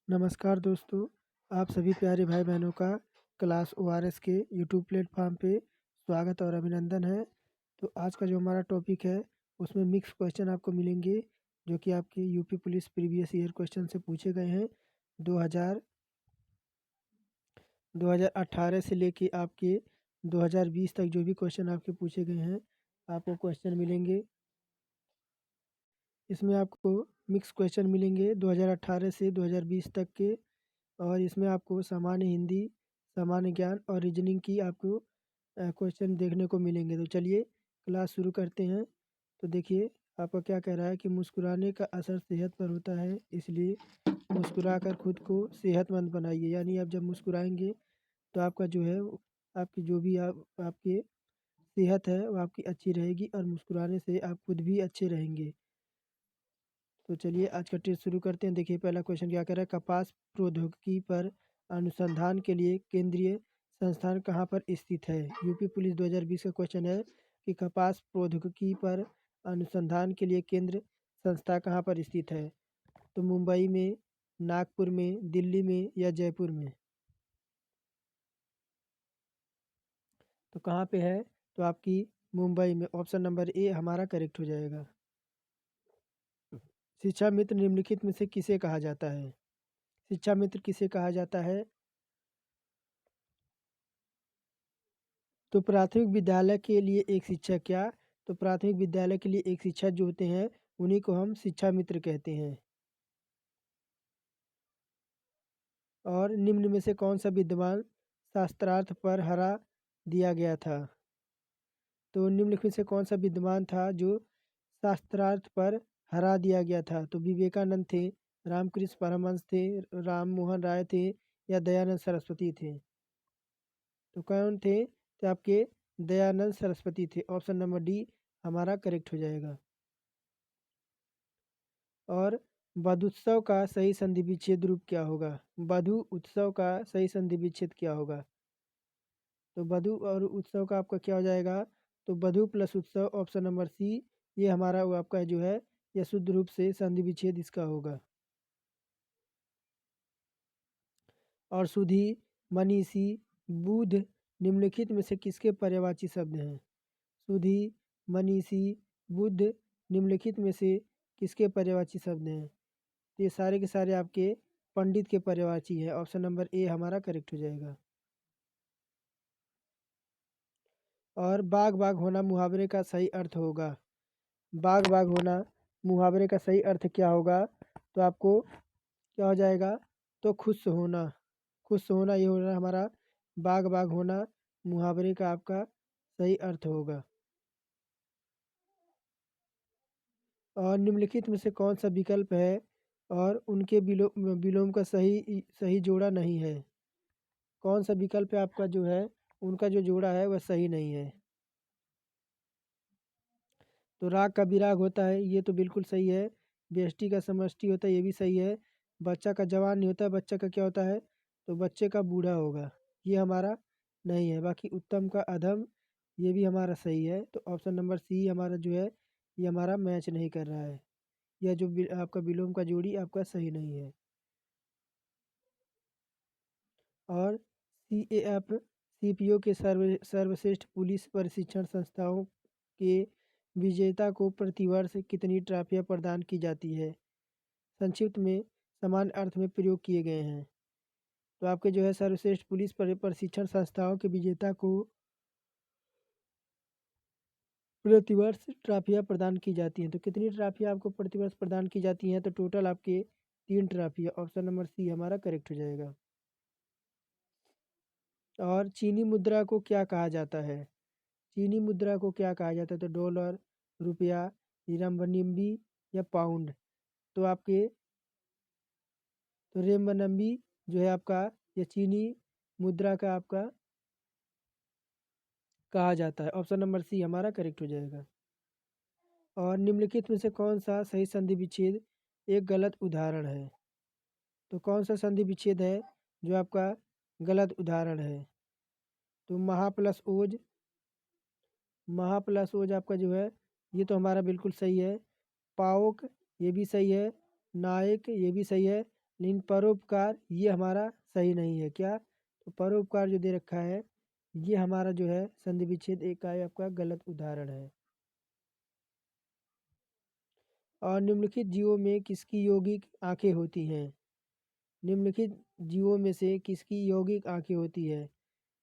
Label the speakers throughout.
Speaker 1: नमस्कार दोस्तों, आप सभी प्यारे भाई बहनों का क्लास ओआरएस के यूट्यूब प्लेटफॉर्म पे स्वागत और अभिनंदन है। तो आज का जो हमारा टॉपिक है उसमें मिक्स क्वेश्चन आपको मिलेंगे जो कि आपके UP police previous year question से पूछे गए हैं। 2000 2018 से लेके आपके 2020 तक जो भी क्वेश्चन आपके पूछे गए हैं आपको क्वेश्चन मिलेंगे। इसमें आपको मिक्स क्वेश्चन मिलेंगे 2018 से 2020 तक के, और इसमें आपको सामान्य हिंदी, सामान्य ज्ञान और रीजनिंग की आपको क्वेश्चन देखने को मिलेंगे। तो चलिए क्लास शुरू करते हैं। तो देखिए आपका क्या कह रहा है कि मुस्कुराने का असर सेहत पर होता है, इसलिए मुस्कुराकर खुद को सेहतमंद बनाइए। यानी आप जब मुस्कुराएंगे तो आपका जो है आपकी जो भी आपकी सेहत है वो आपकी अच्छी रहेगी और मुस्कुराने से आप खुद भी अच्छे रहेंगे। तो चलिए आज का टेस्ट शुरू करते हैं। देखिए पहला क्वेश्चन क्या कह रहा है, कपास प्रौद्योगिकी पर अनुसंधान के लिए केंद्रीय संस्थान कहाँ पर स्थित है। यूपी पुलिस 2020 का क्वेश्चन है कि कपास प्रौद्योगिकी पर अनुसंधान के लिए केंद्र संस्था कहाँ पर स्थित है। तो मुंबई में, नागपुर में, दिल्ली में या जयपुर में। तो कहाँ पे है, तो आपकी मुंबई में। ऑप्शन नंबर ए हमारा करेक्ट हो जाएगा। शिक्षा मित्र निम्नलिखित में से किसे कहा जाता है। शिक्षा मित्र किसे कहा जाता है। तो प्राथमिक विद्यालय के लिए एक शिक्षक क्या, तो प्राथमिक विद्यालय के लिए एक शिक्षक जो होते हैं उन्हीं को हम शिक्षा मित्र कहते हैं। और निम्न में से कौन सा विद्वान शास्त्रार्थ पर हरा दिया गया था। तो निम्नलिखित में से कौन सा विद्वान था जो शास्त्रार्थ पर हरा दिया गया था। तो विवेकानंद थे, रामकृष्ण परमहंस थे, राम मोहन राय थे या दयानंद सरस्वती थे। तो कौन थे, तो आपके दयानंद सरस्वती थे। ऑप्शन नंबर डी हमारा करेक्ट हो जाएगा। और बधु उत्सव का सही संधि विच्छेद रूप क्या होगा। बधु उत्सव का सही संधि विच्छेद क्या होगा। तो बधु और उत्सव का आपका क्या हो जाएगा, तो बधु प्लस उत्सव। ऑप्शन नंबर सी ये हमारा वो आपका जो है यह शुद्ध रूप से संधि विच्छेद इसका होगा। और सुधी, मनीषी, बुध निम्नलिखित में से किसके पर्यायवाची शब्द हैं। सुधी, मनीषी, बुध निम्नलिखित में से किसके पर्यायवाची शब्द हैं। तो ये सारे के सारे आपके पंडित के पर्यायवाची है। ऑप्शन नंबर ए हमारा करेक्ट हो जाएगा। और बाग बाग होना मुहावरे का सही अर्थ होगा। बाग बाग होना मुहावरे का सही अर्थ क्या होगा, तो आपको क्या हो जाएगा, तो खुश होना। खुश होना ये हो रहा हमारा बाग बाग होना मुहावरे का आपका सही अर्थ होगा। और निम्नलिखित में से कौन सा विकल्प है और उनके विलोम का सही सही जोड़ा नहीं है। कौन सा विकल्प है आपका जो है उनका जो जोड़ा है वह सही नहीं है। तो राग का विराग होता है, ये तो बिल्कुल सही है। व्यष्टि का समष्टि होता है, ये भी सही है। बच्चा का जवान नहीं होता, बच्चा का क्या होता है, तो बच्चे का बूढ़ा होगा, ये हमारा नहीं है। बाकी उत्तम का अधम ये भी हमारा सही है। तो ऑप्शन नंबर सी हमारा जो है ये हमारा मैच नहीं कर रहा है। यह जो आपका विलोम का जोड़ी आपका सही नहीं है। और CAF CPO के सर्वश्रेष्ठ पुलिस प्रशिक्षण संस्थाओं के विजेता को प्रतिवर्ष कितनी ट्रॉफियाँ प्रदान की जाती है। संक्षिप्त में समान अर्थ में प्रयोग किए गए हैं। तो आपके जो है सर्वश्रेष्ठ पुलिस प्रशिक्षण संस्थाओं के विजेता को प्रतिवर्ष ट्रॉफियाँ प्रदान की जाती हैं। तो कितनी ट्रॉफियाँ आपको प्रतिवर्ष प्रदान की जाती हैं, तो टोटल आपके 3 ट्रॉफियाँ। ऑप्शन नंबर सी हमारा करेक्ट हो जाएगा। और चीनी मुद्रा को क्या कहा जाता है। चीनी मुद्रा को क्या कहा जाता है, तो डॉलर, रुपया, रिम्बनबी या पाउंड। तो आपके तो रिम्बनबी जो है आपका ये चीनी मुद्रा का आपका कहा जाता है। ऑप्शन नंबर सी हमारा करेक्ट हो जाएगा। और निम्नलिखित में से कौन सा सही संधि विच्छेद एक गलत उदाहरण है। तो कौन सा संधि विच्छेद है जो आपका गलत उदाहरण है। तो महा प्लस ओज, महा प्लस ओज आपका जो है ये तो हमारा बिल्कुल सही है। पाओक ये भी सही है। नायक ये भी सही है। लेकिन परोपकार ये हमारा सही नहीं है। क्या? तो परोपकार जो दे रखा है ये हमारा जो है संधि विच्छेद एक का आपका गलत उदाहरण है। और निम्नलिखित जीवों में किसकी यौगिक आंखें होती हैं? निम्नलिखित जीवों में से किसकी यौगिक आंखें होती है?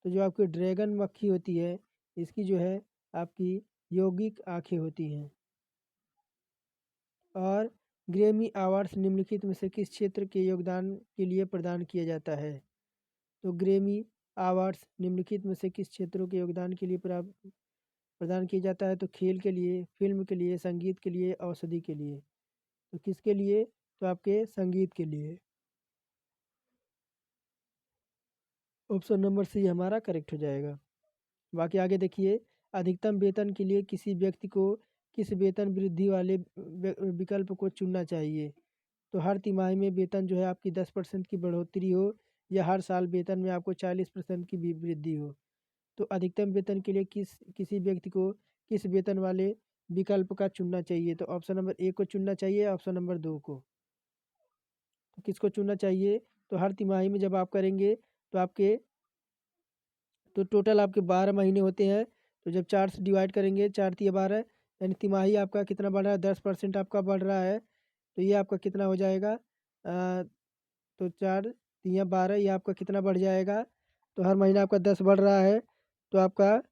Speaker 1: तो जो आपकी ड्रैगन मक्खी होती है इसकी जो है आपकी यौगिक आंखें होती हैं। और ग्रैमी अवार्ड्स निम्नलिखित में से किस क्षेत्र के योगदान के लिए प्रदान किया जाता है? तो ग्रैमी अवार्ड्स निम्नलिखित में से किस क्षेत्रों के योगदान के लिए प्रदान किया जाता है? तो खेल के लिए, फिल्म के लिए, संगीत के लिए, औषधि के लिए। तो किसके लिए? तो आपके संगीत के लिए। ऑप्शन नंबर सी हमारा करेक्ट हो जाएगा। बाकी आगे देखिए, अधिकतम वेतन के लिए किसी व्यक्ति को किस वेतन वृद्धि वाले विकल्प को चुनना चाहिए? तो हर तिमाही में वेतन जो है आपकी 10% की बढ़ोतरी हो या हर साल वेतन में आपको 40% की भी वृद्धि हो। तो अधिकतम वेतन के लिए किसी व्यक्ति को किस वेतन वाले विकल्प का चुनना चाहिए? तो ऑप्शन नंबर ए को चुनना चाहिए, ऑप्शन नंबर दो को। तो किसको चुनना चाहिए? तो हर तिमाही में जब आप करेंगे तो आपके तो टोटल आपके 12 महीने होते हैं। तो जब 4 से डिवाइड करेंगे, 4 तिया 12, यानी तिमाही आपका कितना बढ़ रहा है? 10% आपका बढ़ रहा है। तो ये आपका कितना हो जाएगा? तो 4 तिया 12, ये आपका कितना बढ़ जाएगा? तो हर महीना आपका 10 बढ़ रहा है तो आपका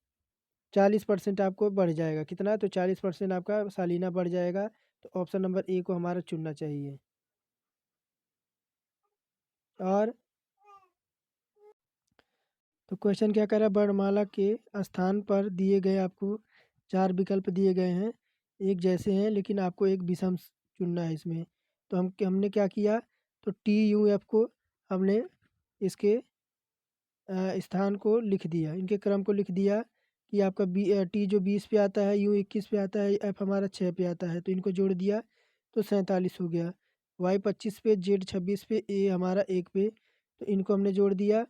Speaker 1: 40% आपको बढ़ जाएगा। कितना? तो 40% आपका सालाना बढ़ जाएगा। तो ऑप्शन नंबर ए को हमारा चुनना चाहिए। और तो क्वेश्चन क्या कह रहा है? वर्णमाला के स्थान पर दिए गए आपको 4 विकल्प दिए गए हैं, एक जैसे हैं लेकिन आपको एक विषम चुनना है इसमें। तो हमने क्या किया? तो टी यू एफ को हमने इसके स्थान को लिख दिया, इनके क्रम को लिख दिया कि आपका टी जो 20 पे आता है, यू 21 पे आता है, एफ हमारा 6 पे आता है, तो इनको जोड़ दिया तो 47 हो गया। वाई 25 पे, जेड 26 पे, ए हमारा 1 पे, तो इनको हमने जोड़ दिया,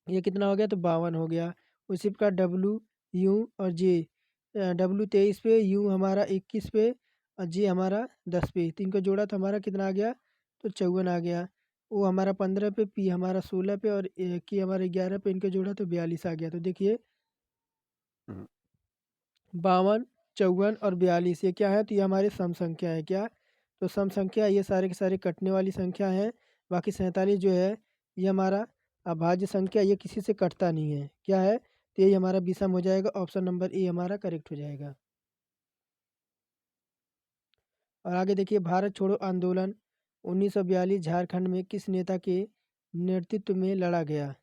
Speaker 1: ये कितना हो गया? तो 52 हो गया। उसी प्रकार डब्लू, यू और जे, डब्लू 23 पे, यू हमारा 21 पे और जे हमारा 10 पे, तो इनको जोड़ा तो हमारा कितना आ गया? तो 54 आ गया। वो हमारा 15 पे, पी हमारा 16 पे और की हमारा 11 पे, इनको जोड़ा तो 42 आ गया। तो देखिए 52, 54 और 42 ये क्या है? तो ये हमारी सम संख्या है। क्या? तो सम संख्या ये सारे के सारे कटने वाली संख्या हैं। बाकी 47 जो है ये हमारा अभाज्य संख्या, ये किसी से कटता नहीं है। क्या है? तो यही हमारा विषम हो जाएगा। ऑप्शन नंबर ए हमारा करेक्ट हो जाएगा। और आगे देखिए, भारत छोड़ो आंदोलन 1942 झारखंड में किस नेता के नेतृत्व में लड़ा गया?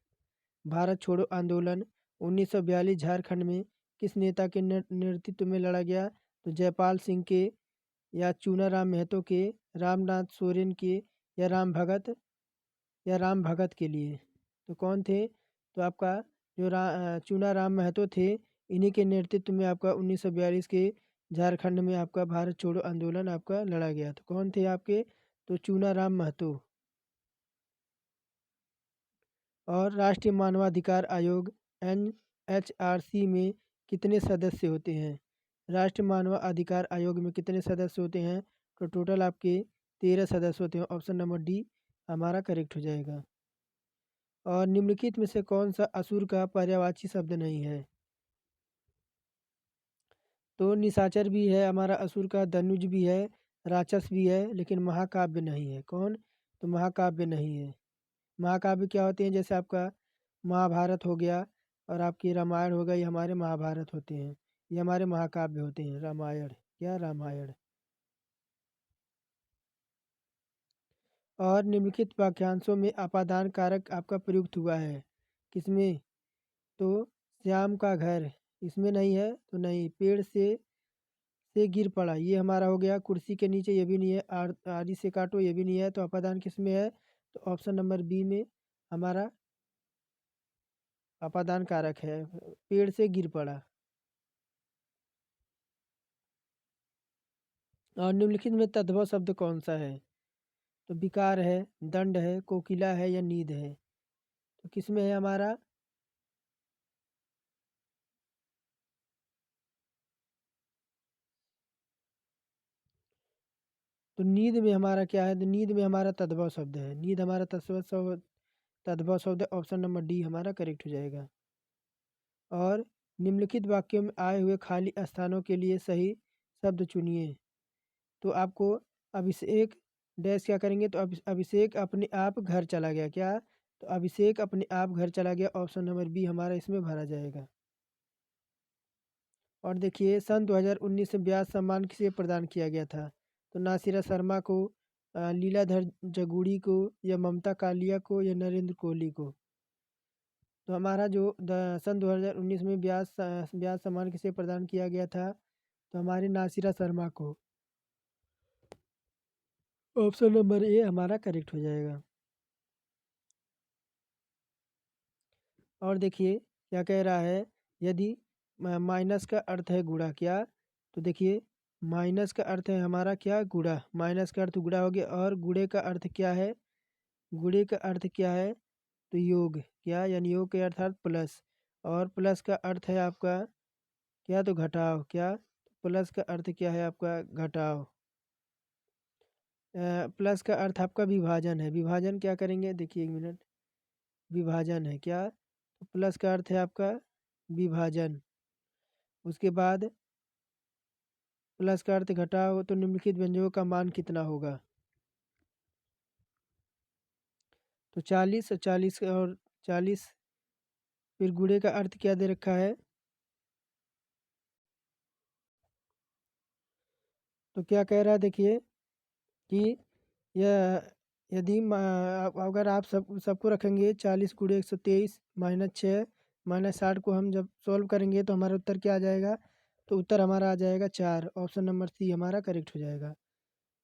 Speaker 1: भारत छोड़ो आंदोलन 1942 झारखंड में किस नेता के नेतृत्व में लड़ा गया? तो जयपाल सिंह के, या चूनाराम महतो के, रामनाथ सोरेन के, या राम भगत के लिए। तो कौन थे? तो आपका जो चूनाराम महतो थे, इन्हीं के नेतृत्व में आपका 1942 के झारखंड में आपका भारत छोड़ो आंदोलन आपका लड़ा गया। तो कौन थे आपके? तो चूनाराम महतो। और राष्ट्रीय मानवाधिकार आयोग NHRC में कितने सदस्य होते हैं? राष्ट्रीय मानवाधिकार आयोग में कितने सदस्य होते हैं? तो टोटल आपके 13 सदस्य होते हैं। ऑप्शन नंबर डी हमारा करेक्ट हो जाएगा। और निम्नलिखित में से कौन सा असुर का पर्यायवाची शब्द नहीं है? तो निशाचर भी है हमारा असुर का, धनुज भी है, राक्षस भी है, लेकिन महाकाव्य नहीं है। कौन? तो महाकाव्य नहीं है। महाकाव्य क्या होते हैं? जैसे आपका महाभारत हो गया और आपकी रामायण हो गई, ये हमारे महाभारत होते हैं, ये हमारे महाकाव्य होते हैं। रामायण, क्या? रामायण। और निम्नलिखित वाक्यांशों में अपादान कारक आपका प्रयुक्त हुआ है किसमें? तो श्याम का घर इसमें नहीं है, तो नहीं। पेड़ से गिर पड़ा, ये हमारा हो गया। कुर्सी के नीचे, ये भी नहीं है। आरी से काटो, ये भी नहीं है। तो अपादान किस में है? तो ऑप्शन नंबर बी में हमारा अपादान कारक है, पेड़ से गिर पड़ा। और निम्नलिखित में तद्भव शब्द कौन सा है? तो विकार है, दंड है, कोकिला है, या नींद है। तो किस में है हमारा? तो नींद में हमारा क्या है, तो नींद में हमारा तद्भव शब्द है, नींद हमारा तद्भव शब्द है, ऑप्शन नंबर डी हमारा करेक्ट हो जाएगा। और निम्नलिखित वाक्यों में आए हुए खाली स्थानों के लिए सही शब्द चुनिए। तो आपको अभिषेक डैश क्या करेंगे, तो अभिषेक अपने आप घर चला गया, क्या, तो अभिषेक अपने आप घर चला गया, ऑप्शन नंबर बी हमारा इसमें भरा जाएगा। और देखिए सन 2019 में ब्याज सम्मान किसे प्रदान किया गया था, तो नासिरा शर्मा को, लीलाधर जगूड़ी को, या ममता कालिया को, या नरेंद्र कोहली को। तो हमारा जो सन 2019 में ब्याज सम्मान किसे प्रदान किया गया था, तो हमारे नासिरा शर्मा को, ऑप्शन नंबर ए हमारा करेक्ट हो जाएगा। और देखिए क्या कह रहा है, यदि माइनस का अर्थ है गुणा, क्या, तो देखिए माइनस का अर्थ है हमारा क्या, गुणा, माइनस का अर्थ गुणा हो गया, और गुणे का अर्थ क्या है, गुणे का अर्थ क्या है, तो योग, क्या, यानी योग के अर्थात प्लस, और प्लस का अर्थ है आपका क्या, तो घटाव, क्या, प्लस का अर्थ क्या है आपका घटाव। प्लस का अर्थ आपका विभाजन है, विभाजन क्या करेंगे, देखिए एक मिनट, विभाजन है, क्या, तो प्लस का अर्थ है आपका विभाजन। उसके बाद प्लस का अर्थ घटाव, तो निम्नलिखित व्यंजकों का मान कितना होगा, तो 40 और 40 और 40, फिर गुणे का अर्थ क्या दे रखा है, तो क्या कह रहा है देखिए कि यह यदि अगर आप सबको रखेंगे 40 गुणे 123 माइनस 6 माइनस 60 को हम जब सॉल्व करेंगे तो हमारा उत्तर क्या आ जाएगा, तो उत्तर हमारा आ जाएगा 4, ऑप्शन नंबर सी हमारा करेक्ट हो जाएगा।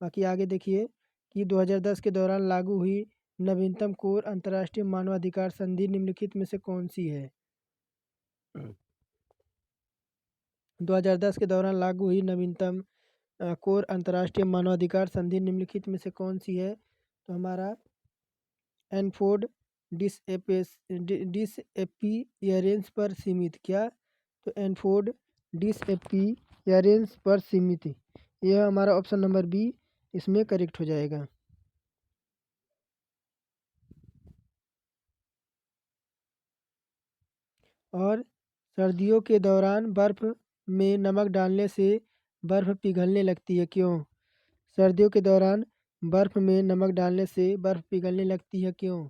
Speaker 1: बाकी आगे देखिए कि 2010 के दौरान लागू हुई नवीनतम कोर अंतर्राष्ट्रीय मानवाधिकार संधि निम्नलिखित में से कौन सी है। 2010 के दौरान लागू हुई नवीनतम कोर अंतर्राष्ट्रीय मानवाधिकार संधि निम्नलिखित में से कौन सी है, तो हमारा एनफोर्ड डिसएपियरेंस पर सीमित, क्या, तो एनफोर्ड डिसएपियरेंस पर सीमित, यह हमारा ऑप्शन नंबर बी इसमें करेक्ट हो जाएगा। और सर्दियों के दौरान बर्फ़ में नमक डालने से बर्फ़ पिघलने लगती है, क्यों, सर्दियों के दौरान बर्फ़ में नमक डालने से बर्फ़ पिघलने लगती है, क्यों,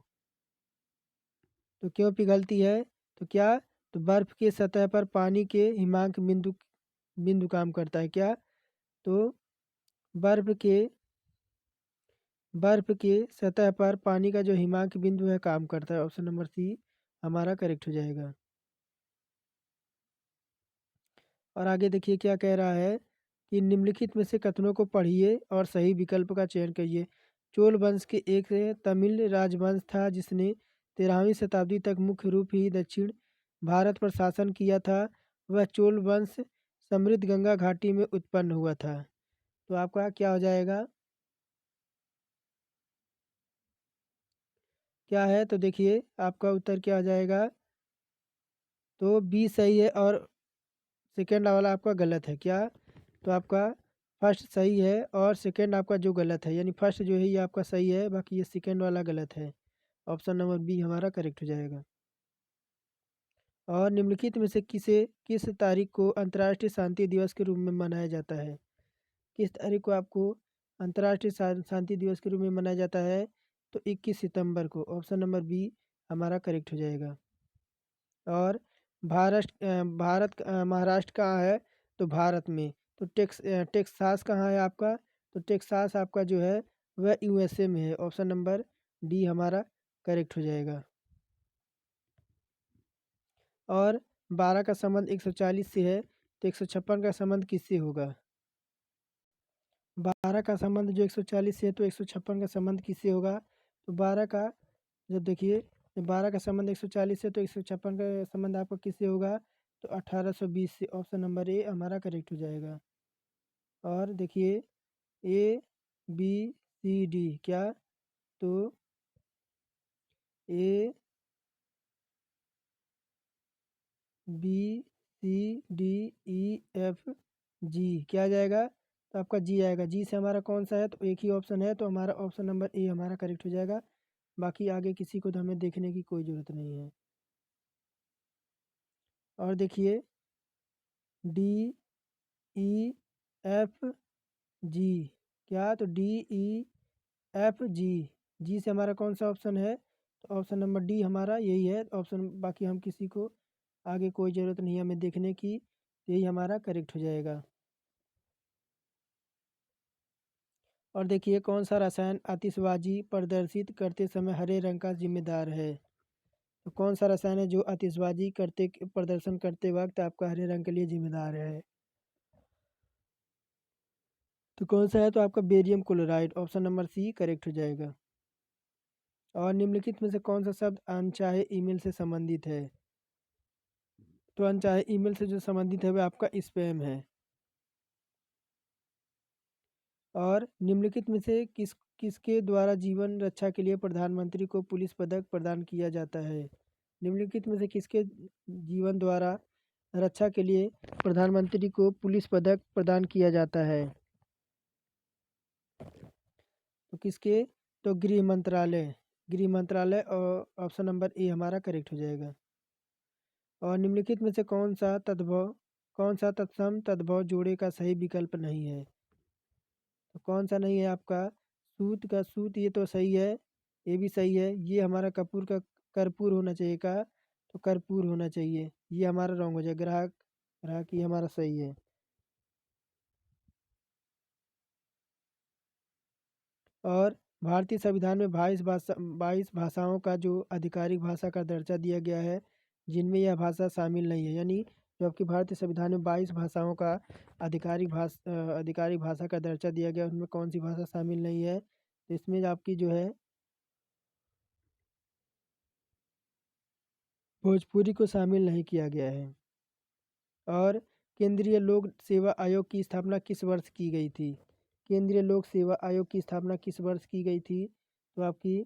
Speaker 1: तो क्यों पिघलती है, तो क्या, तो बर्फ़ की सतह पर पानी के हिमांक बिंदु बिंदु काम करता है, क्या, तो बर्फ़ के बर्फ़ के सतह पर पानी का जो हिमांक बिंदु है काम करता है, ऑप्शन नंबर सी हमारा करेक्ट हो जाएगा। और आगे देखिए क्या कह रहा है कि निम्नलिखित में से कथनों को पढ़िए और सही विकल्प का चयन करिए। चोल वंश के एक तमिल राजवंश था जिसने 13वीं शताब्दी तक मुख्य रूप ही दक्षिण भारत पर शासन किया था। वह चोल वंश समृद्ध गंगा घाटी में उत्पन्न हुआ था। तो आपका क्या हो जाएगा, क्या है, तो देखिए आपका उत्तर क्या हो जाएगा, तो बी सही है और सेकेंड वाला आपका गलत है, क्या, तो आपका फर्स्ट सही है और सेकेंड आपका जो गलत है, यानी फर्स्ट जो है ये आपका सही है, बाकी ये सेकेंड वाला गलत है, ऑप्शन नंबर बी हमारा करेक्ट हो जाएगा। और निम्नलिखित में से किस तारीख को अंतर्राष्ट्रीय शांति दिवस के रूप में मनाया जाता है, किस तारीख को आपको अंतर्राष्ट्रीय शांति दिवस के रूप में मनाया जाता है, तो 21 सितंबर को, ऑप्शन नंबर बी हमारा करेक्ट हो जाएगा। और महाराष्ट्र कहाँ है, तो भारत में, तो टेक्सास कहाँ है आपका, तो टेक्सास आपका जो है वह यूएसए में है, ऑप्शन नंबर डी हमारा करेक्ट हो जाएगा। और 12 का संबंध 140 से है, तो 156 का संबंध किससे होगा, 12 का संबंध जो 140 से है तो 156 का संबंध किससे होगा, तो 12 का जब देखिए जब 12 का संबंध 140 से तो 156 का संबंध आपका किससे होगा, तो 1820 से, ऑप्शन नंबर ए हमारा करेक्ट हो जाएगा। और देखिए ए बी सी डी, क्या, तो A B C D E F G क्या आ जाएगा, तो आपका जी आएगा। जी से हमारा कौन सा है, तो एक ही ऑप्शन है, तो हमारा ऑप्शन नंबर ए हमारा करेक्ट हो जाएगा। बाकी आगे किसी को तो हमें देखने की कोई ज़रूरत नहीं है। और देखिए डी ई एफ जी, क्या, तो डी ई एफ जी, जी से हमारा कौन सा ऑप्शन है, तो ऑप्शन नंबर डी हमारा यही है ऑप्शन। बाकी हम किसी को आगे कोई ज़रूरत नहीं है हमें देखने की, तो यही हमारा करेक्ट हो जाएगा। और देखिए कौन सा रसायन आतिशबाजी प्रदर्शित करते समय हरे रंग का जिम्मेदार है। तो कौन सा रसायन है जो आतिशबाजी करते प्रदर्शन करते वक्त आपका हरे रंग के लिए जिम्मेदार है। तो कौन सा है, तो आपका barium chloride, option number C correct हो जाएगा। और निम्नलिखित में से कौन सा शब्द अनचाहे ईमेल से संबंधित है। तो अनचाहे ईमेल से जो संबंधित है वह आपका स्पैम है। और निम्नलिखित में से किसके द्वारा जीवन रक्षा के लिए प्रधानमंत्री को पुलिस पदक प्रदान किया जाता है। निम्नलिखित में से किसके जीवन द्वारा रक्षा के लिए प्रधानमंत्री को पुलिस पदक प्रदान किया जाता है। तो किसके, तो गृह मंत्रालय, गृह मंत्रालय, और ऑप्शन नंबर ए हमारा करेक्ट हो जाएगा। और निम्नलिखित में से कौन सा तत्सम तद्भव जोड़े का सही विकल्प नहीं है। तो कौन सा नहीं है आपका, सूत का सूत, ये तो सही है, ये भी सही है। ये हमारा कपूर का कर्पूर होना चाहिए का, तो कर्पूर होना चाहिए, ये हमारा रॉन्ग हो जाए। ग्राहक, ग्राहक ये हमारा सही है। और भारतीय संविधान में 22 भाषाओं का जो आधिकारिक भाषा का दर्जा दिया गया है, जिनमें यह भाषा शामिल नहीं है। यानी जो आपकी भारतीय संविधान में 22 भाषाओं का आधिकारिक भाषा का दर्जा दिया गया है, उनमें कौन सी भाषा शामिल नहीं है, तो इसमें आपकी जो है भोजपुरी को शामिल नहीं किया गया है। और केंद्रीय लोक सेवा आयोग की स्थापना किस वर्ष की गई थी। केंद्रीय लोक सेवा आयोग की स्थापना किस वर्ष की गई थी, तो आपकी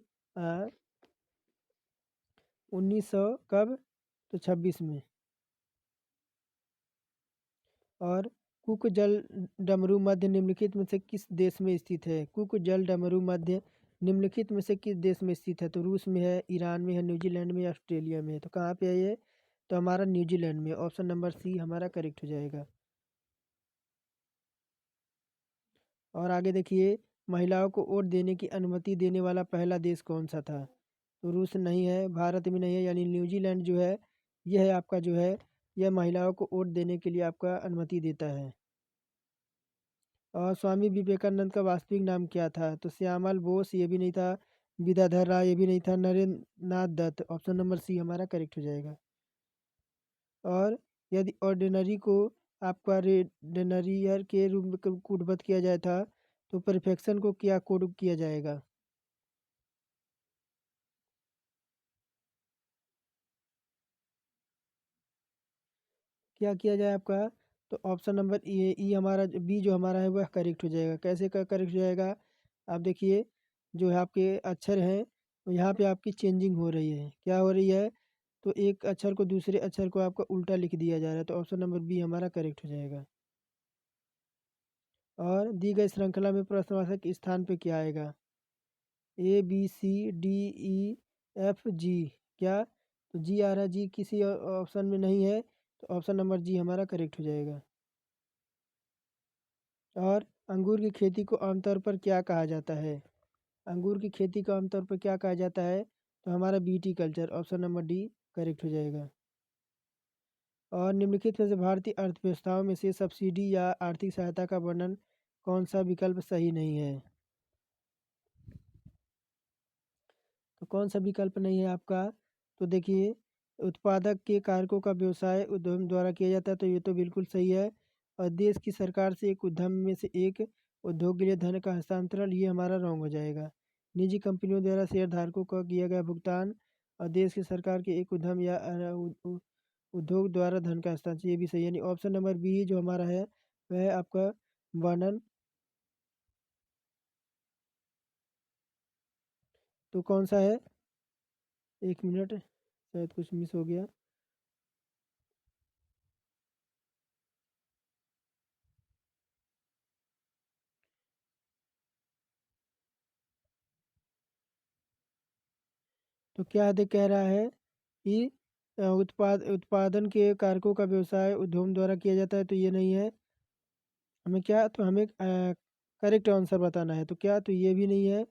Speaker 1: 1900 कब, तो 26 में। और कुक जल डमरू मध्य निम्नलिखित में से किस देश में स्थित है। कुक जल डमरू मध्य निम्नलिखित में से किस देश में स्थित है, तो रूस में है, ईरान में है, न्यूजीलैंड में, ऑस्ट्रेलिया में है। तो कहाँ पे है ये, तो हमारा न्यूजीलैंड में, ऑप्शन नंबर सी हमारा करेक्ट हो जाएगा। और आगे देखिए महिलाओं को वोट देने की अनुमति देने वाला पहला देश कौन सा था। तो रूस नहीं है, भारत भी नहीं है, यानी न्यूजीलैंड जो है यह है आपका जो है, यह महिलाओं को वोट देने के लिए आपका अनुमति देता है। और स्वामी विवेकानंद का वास्तविक नाम क्या था, तो श्यामल बोस ये भी नहीं था, विद्याधर राय ये भी नहीं था, नरेंद्र नाथ दत्त, ऑप्शन नंबर सी हमारा करेक्ट हो जाएगा। और यदि ऑर्डिनरी को आपका रेडनरियर के रूप में कोडबद्ध किया जाए था, तो परफेक्शन को क्या कोड किया जाएगा। क्या किया जाए आपका, तो ऑप्शन नंबर ई हमारा बी जो हमारा है वह करेक्ट हो जाएगा। कैसे का करेक्ट हो जाएगा, आप देखिए जो है आपके अक्षर हैं, तो यहाँ पे आपकी चेंजिंग हो रही है, क्या हो रही है, तो एक अक्षर को दूसरे अक्षर को आपका उल्टा लिख दिया जा रहा है, तो ऑप्शन नंबर बी हमारा करेक्ट हो जाएगा। और दी गई श्रृंखला में प्रश्नवाचक स्थान पे क्या आएगा, A B C D E F G, क्या, तो जी आ रहा है, जी किसी ऑप्शन में नहीं है, तो ऑप्शन नंबर जी हमारा करेक्ट हो जाएगा। और अंगूर की खेती को आमतौर पर क्या कहा जाता है। अंगूर की खेती को आमतौर पर क्या कहा जाता है, तो हमारा BT culture, option number D correct हो जाएगा। और निम्नलिखित में से भारतीय अर्थव्यवस्थाओं में से सब्सिडी या आर्थिक सहायता का वर्णन कौन सा विकल्प सही नहीं है। तो कौन सा विकल्प नहीं है आपका, तो देखिए उत्पादक के कारकों का व्यवसाय उद्यम द्वारा किया जाता है, तो ये तो बिल्कुल सही है। और देश की सरकार से एक उद्यम में से एक उद्योग के लिए धन का हस्तांतरण, ये हमारा रॉन्ग हो जाएगा। निजी कंपनियों द्वारा शेयर धारकों को किया गया भुगतान, और देश की सरकार के एक उद्यम या उद्योग द्वारा धन का हस्तांतरण, ये भी सही है। यानी ऑप्शन नंबर बी जो हमारा है वह आपका वर्णन, तो कौन सा है, एक मिनट शायद कुछ मिस हो गया। तो क्या अधिक कह रहा है कि उत्पादन के कारकों का व्यवसाय उद्यम द्वारा किया जाता है, तो ये नहीं है। हमें क्या, तो हमें करेक्ट आंसर बताना है, तो क्या, तो ये भी नहीं है।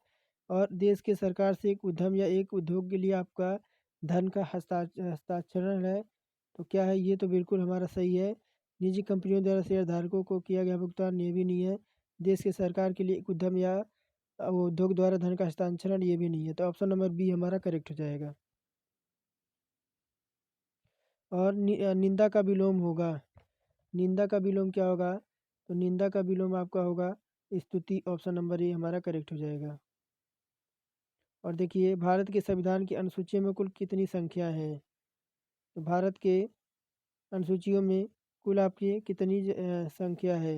Speaker 1: और देश की सरकार से एक उद्यम या एक उद्योग के लिए आपका धन का हस्ताक्षरण है, तो क्या है, ये तो बिल्कुल हमारा सही है। निजी कंपनियों द्वारा शेयरधारकों को किया गया भुगतान, ये भी नहीं है। देश की सरकार के लिए एक उद्यम या उद्योग द्वारा धन का हस्तांतरण, ये भी नहीं है। तो ऑप्शन नंबर बी हमारा करेक्ट हो जाएगा। और निंदा का विलोम होगा। निंदा का विलोम क्या होगा? तो निंदा का विलोम आपका होगा स्तुति। ऑप्शन नंबर ए हमारा करेक्ट हो जाएगा। और देखिए, भारत के संविधान की अनुसूचियों में कुल कितनी संख्या है? तो भारत के अनुसूचियों में कुल आपकी कितनी संख्या है?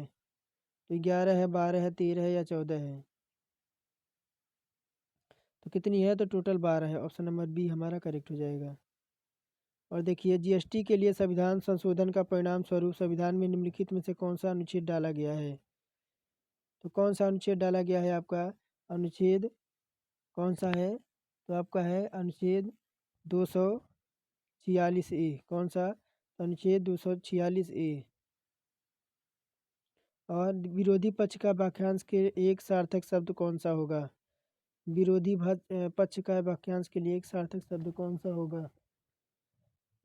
Speaker 1: तो 11 है, 12 है, 13 है या 14 है? तो कितनी है? तो टोटल 12 है। ऑप्शन नंबर बी हमारा करेक्ट हो जाएगा। और देखिए, जीएसटी के लिए संविधान संशोधन का परिणाम स्वरूप संविधान में निम्नलिखित में से कौन सा अनुच्छेद डाला गया है? तो कौन सा अनुच्छेद डाला गया है आपका? अनुच्छेद कौन सा है? तो आपका है अनुच्छेद 246 ए। कौन सा? अनुच्छेद 246 ए। और विरोधी पक्ष का वाक्यांश के एक सार्थक शब्द कौन सा होगा? पक्ष का वाक्यांश के लिए एक सार्थक शब्द कौन सा होगा?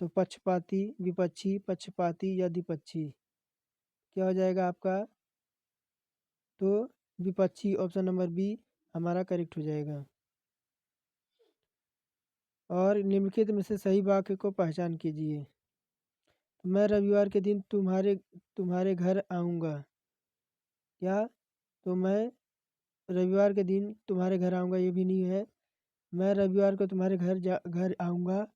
Speaker 1: तो पक्षपाती, विपक्षी, पक्षपाती या द्विपक्षी। क्या हो जाएगा आपका? तो विपक्षी। ऑप्शन नंबर बी हमारा करेक्ट हो जाएगा। और निम्नलिखित में से सही वाक्य को पहचान कीजिए। तो मैं रविवार के दिन तुम्हारे तुम्हारे घर आऊँगा। क्या? तो मैं रविवार के दिन तुम्हारे घर आऊँगा, ये भी नहीं है। मैं रविवार को तुम्हारे घर आऊँगा,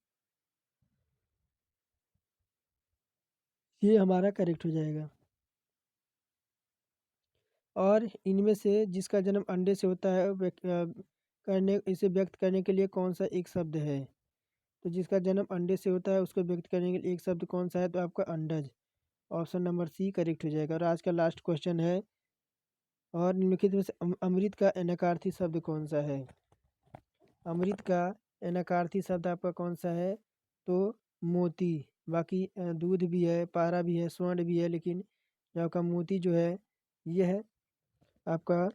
Speaker 1: ये हमारा करेक्ट हो जाएगा। और इनमें से जिसका जन्म अंडे से होता है करने इसे व्यक्त करने के लिए कौन सा एक शब्द है? तो जिसका जन्म अंडे से होता है उसको व्यक्त करने के लिए एक शब्द कौन सा है? तो आपका अंडज। ऑप्शन नंबर सी करेक्ट हो जाएगा। और आज का लास्ट क्वेश्चन है, और निम्नलिखित में से अमृत का नकारार्थी शब्द कौन सा है? अमृत का नकारार्थी शब्द आपका कौन सा है? तो मोती। बाकी दूध भी है, पारा भी है, स्वर्ण भी है, लेकिन जो आपका मोती जो है, यह है आपका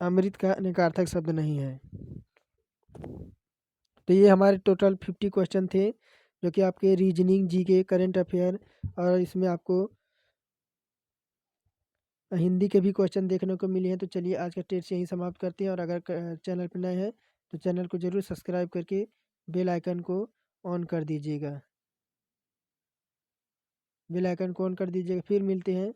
Speaker 1: अमृत का नकारार्थक शब्द नहीं है। तो ये हमारे टोटल 50 क्वेश्चन थे, जो कि आपके रीजनिंग, जीके, करंट अफेयर, और इसमें आपको हिंदी के भी क्वेश्चन देखने को मिले हैं। तो चलिए, आज का टेस्ट यहीं समाप्त करते हैं। और अगर चैनल पर नए हैं तो चैनल को ज़रूर सब्सक्राइब करके बेल आइकन को ऑन कर दीजिएगा। बेल आइकन को ऑन कर दीजिएगा। फिर मिलते हैं